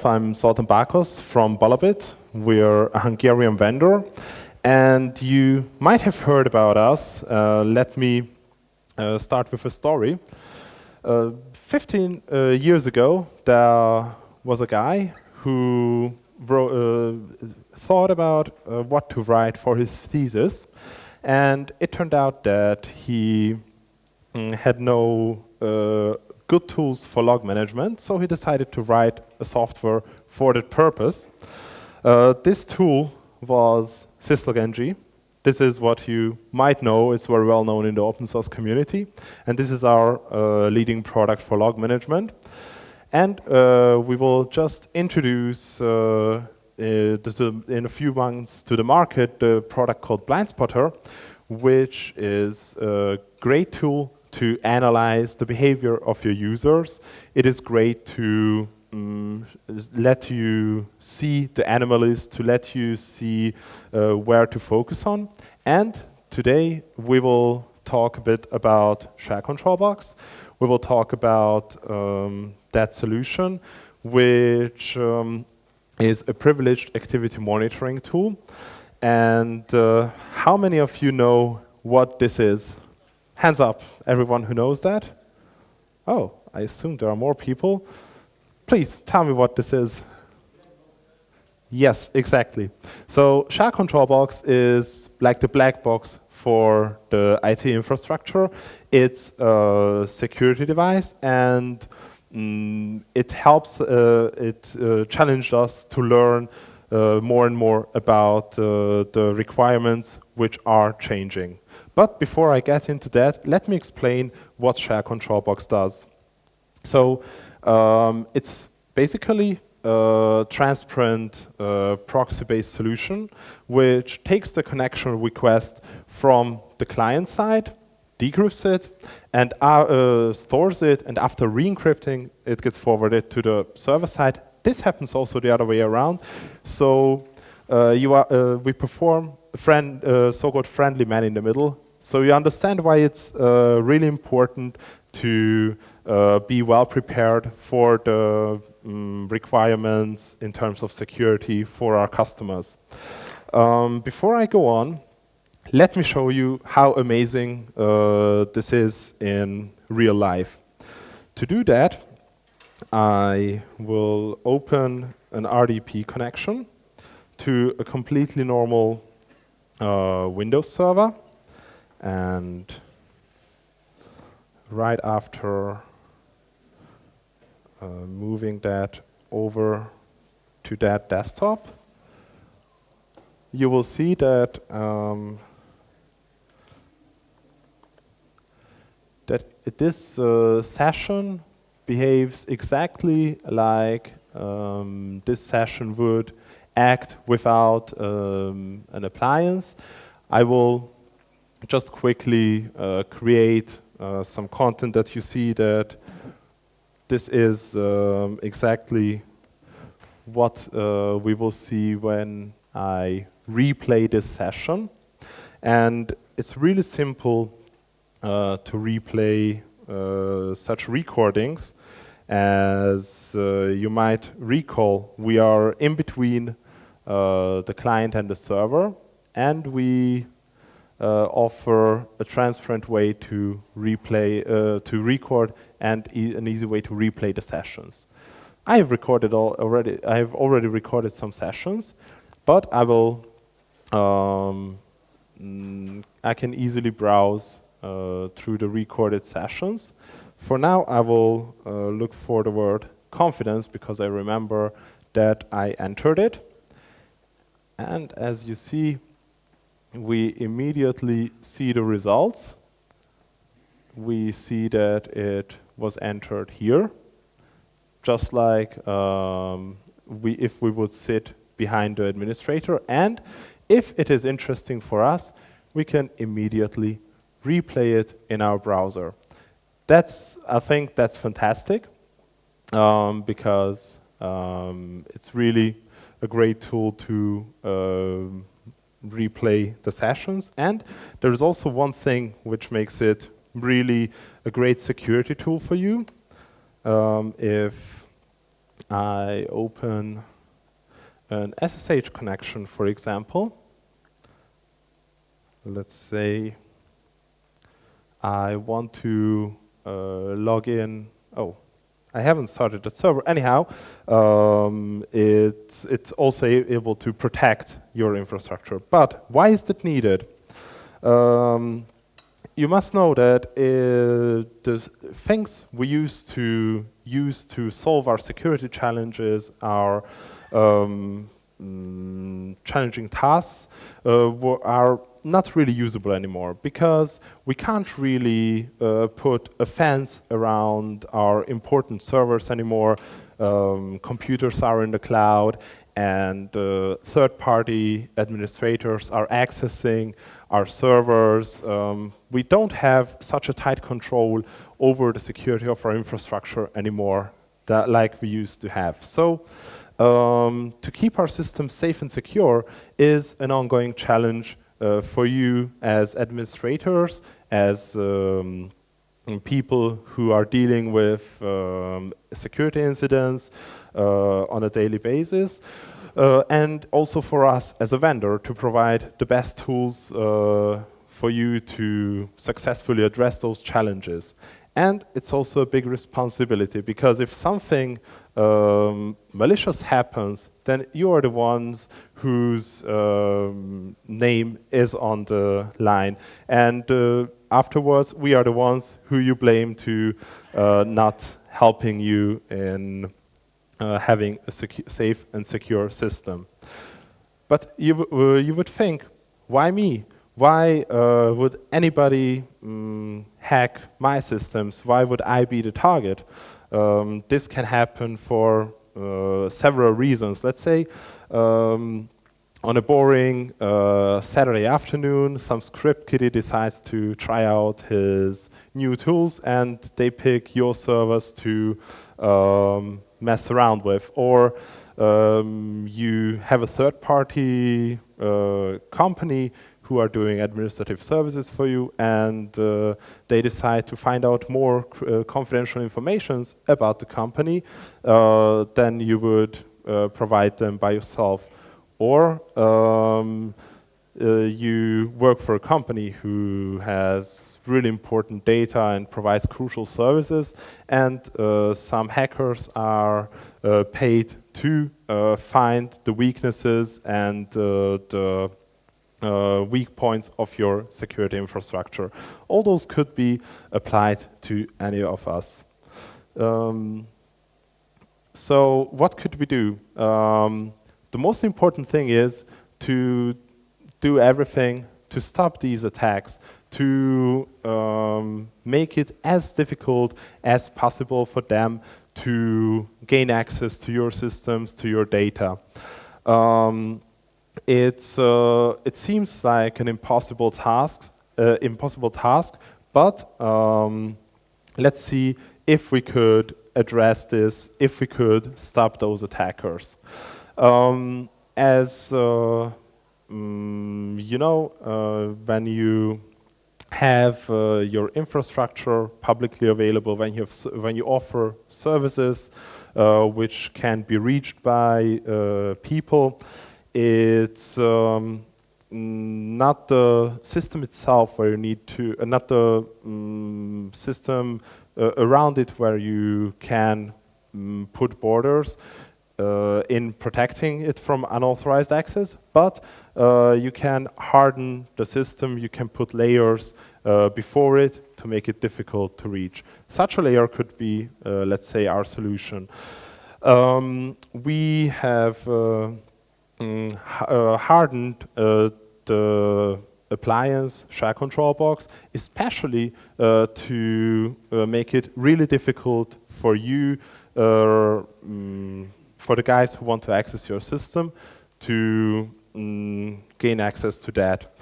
myself. I'm Zoltan Bakos from Balabit. We're a Hungarian vendor, and you might have heard about us. Let me start with a story. 15 years ago, there was a guy who thought about what to write for his thesis, and it turned out that he had no good tools for log management, so he decided to write a software for that purpose. This tool was syslogng. This is what you might know. It's very well known in the open source community, and this is our leading product for log management. And we will just introduce in a few months to the market the product called BlindSpotter, which is a great tool to analyze the behavior of your users. It is great to let you see the anomalies, to let you see where to focus on. And today we will talk a bit about Share Control Box. We will talk about that solution, which is a privileged activity monitoring tool. And how many of you know what this is? Hands up, everyone who knows that. Oh, I assume there are more people. Please tell me what this is. Yes, exactly. So Share Control Box is like the black box for the IT infrastructure. It's a security device, and it helps, it challenged us to learn more and more about the requirements which are changing. But before I get into that, let me explain what Share Control Box does. So it's basically a transparent proxy-based solution which takes the connection request from the client side, decrypts it, and stores it, and after re-encrypting, it gets forwarded to the server side. This happens also the other way around. So we perform so-called friendly man in the middle. So you understand why it's really important to be well prepared for the requirements in terms of security for our customers. Before I go on, let me show you how amazing this is in real life. To do that, I will open an RDP connection to a completely normal Windows server. And right after moving that over to that desktop, you will see that this session behaves exactly like this session would act without an appliance. I will just quickly create some content that you see that this is exactly what we will see when I replay this session. And it's really simple to replay such recordings. As you might recall, we are in between the client and the server, and we offer a transparent way to replay, to record, and an easy way to replay the sessions. I have already recorded some sessions, but I will. I can easily browse through the recorded sessions. For now, I will look for the word confidence because I remember that I entered it. And as you see, we immediately see the results. We see that it was entered here, just like if we would sit behind the administrator. And if it is interesting for us, we can immediately replay it in our browser. I think that's fantastic because it's really a great tool to replay the sessions. And there is also one thing which makes it really a great security tool for you. If I open an SSH connection, for example. Let's say I want to log in. Oh, I haven't started the server. Anyhow, it's also able to protect your infrastructure. But why is that needed? You must know that the things we used to use to solve our security challenges, our challenging tasks, are not really usable anymore, because we can't really put a fence around our important servers anymore. Computers are in the cloud, and third-party administrators are accessing our servers. We don't have such a tight control over the security of our infrastructure anymore like we used to have. So to keep our systems safe and secure is an ongoing challenge for you as administrators, as people who are dealing with security incidents on a daily basis, and also for us as a vendor to provide the best tools for you to successfully address those challenges. And it's also a big responsibility, because if something malicious happens, then you are the ones whose name is on the line. And afterwards, we are the ones who you blame to not helping you in having a safe and secure system. But you would think, why me? Why would anybody hack my systems? Why would I be the target? This can happen for several reasons. Let's say on a boring Saturday afternoon, some script kiddie decides to try out his new tools, and they pick your servers to mess around with. Or you have a third-party company who are doing administrative services for you, and they decide to find out more confidential information about the company than you would provide them by yourself. Or you work for a company who has really important data and provides crucial services, and some hackers are paid to find the weaknesses and the weak points of your security infrastructure. All those could be applied to any of us. So what could we do? The most important thing is to do everything to stop these attacks, to make it as difficult as possible for them to gain access to your systems, to your data. It seems like an impossible task, but let's see if we could address this, if we could stop those attackers. As you know, when you have your infrastructure publicly available, when you offer services which can be reached by people, it's not the system itself where you need to, not the system around it where you can put borders in protecting it from unauthorized access, but you can harden the system, you can put layers before it to make it difficult to reach. Such a layer could be, let's say, our solution. We have hardened the appliance shell control box, especially to make it really difficult for you, for the guys who want to access your system, to gain access to that.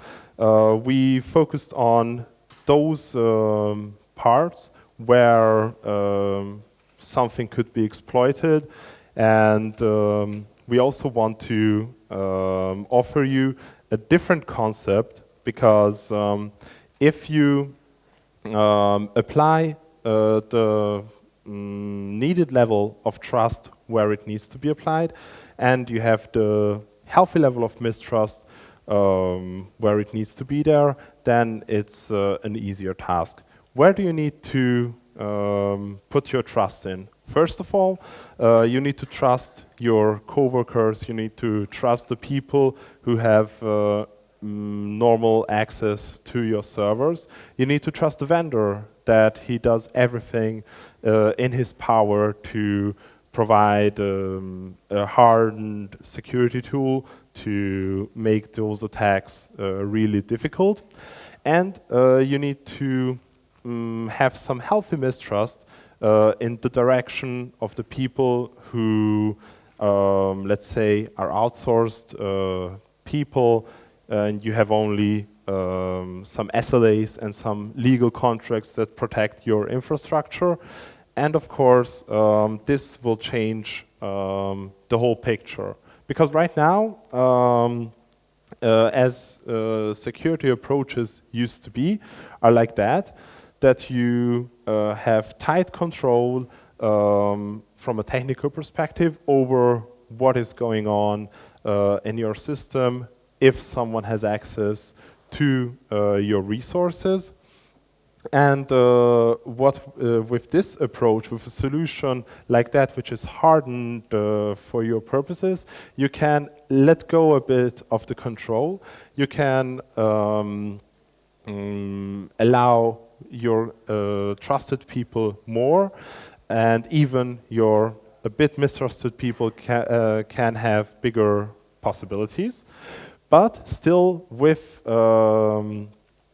We focused on those parts where something could be exploited, and we also want to offer you a different concept, because if you apply the needed level of trust where it needs to be applied, and you have the healthy level of mistrust where it needs to be there, then it's an easier task. Where do you need to put your trust in? First of all, you need to trust your coworkers, you need to trust the people who have normal access to your servers. You need to trust the vendor that he does everything in his power to provide a hardened security tool to make those attacks really difficult. And you need to have some healthy mistrust in the direction of the people who, let's say, are outsourced people, and you have only some SLAs and some legal contracts that protect your infrastructure. And of course, this will change the whole picture. Because right now, as security approaches used to be, are like that you have tight control from a technical perspective over what is going on in your system if someone has access to your resources. And with this approach, with a solution like that, which is hardened for your purposes, you can let go a bit of the control. You can allow your trusted people more, and even your a bit mistrusted people can have bigger possibilities. But still, with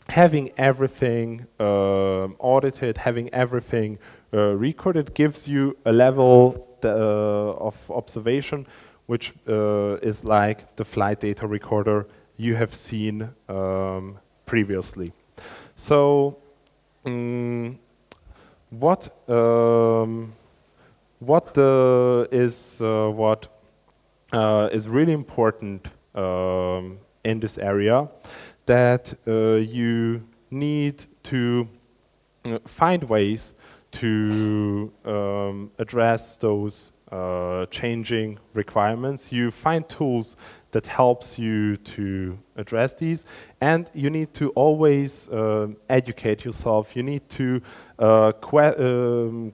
having everything audited, having everything recorded, gives you a level of observation which is like the flight data recorder you have seen previously. So what is really important in this area, that you need to find ways to address those changing requirements. You find tools that helps you to address these, and you need to always educate yourself. You need to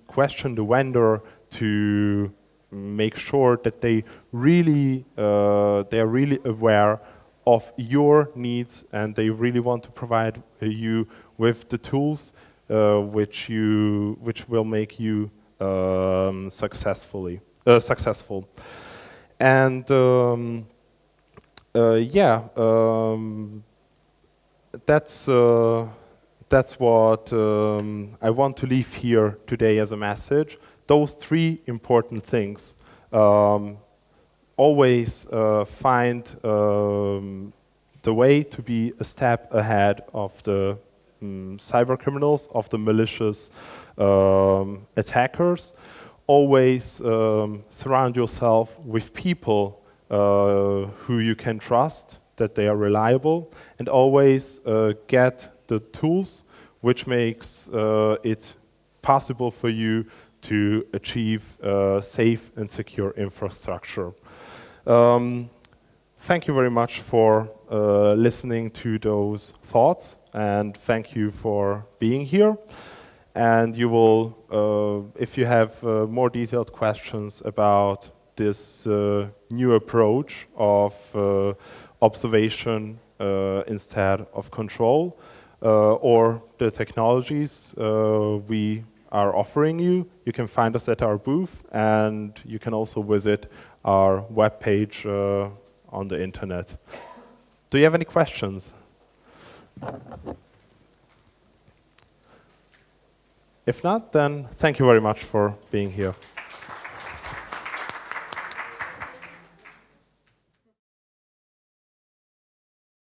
question the vendor to make sure that they are really aware of your needs, and they really want to provide you with the tools which will make you successful. And that's what I want to leave here today as a message. Those three important things. Always find the way to be a step ahead of the cyber criminals, of the malicious attackers. Always surround yourself with people who you can trust, that they are reliable, and always get the tools which makes it possible for you to achieve safe and secure infrastructure. Thank you very much for listening to those thoughts, and thank you for being here. And you will, if you have more detailed questions about this new approach of observation instead of control, or the technologies we are offering you, you can find us at our booth, and you can also visit our webpage on the internet. Do you have any questions? If not, then thank you very much for being here.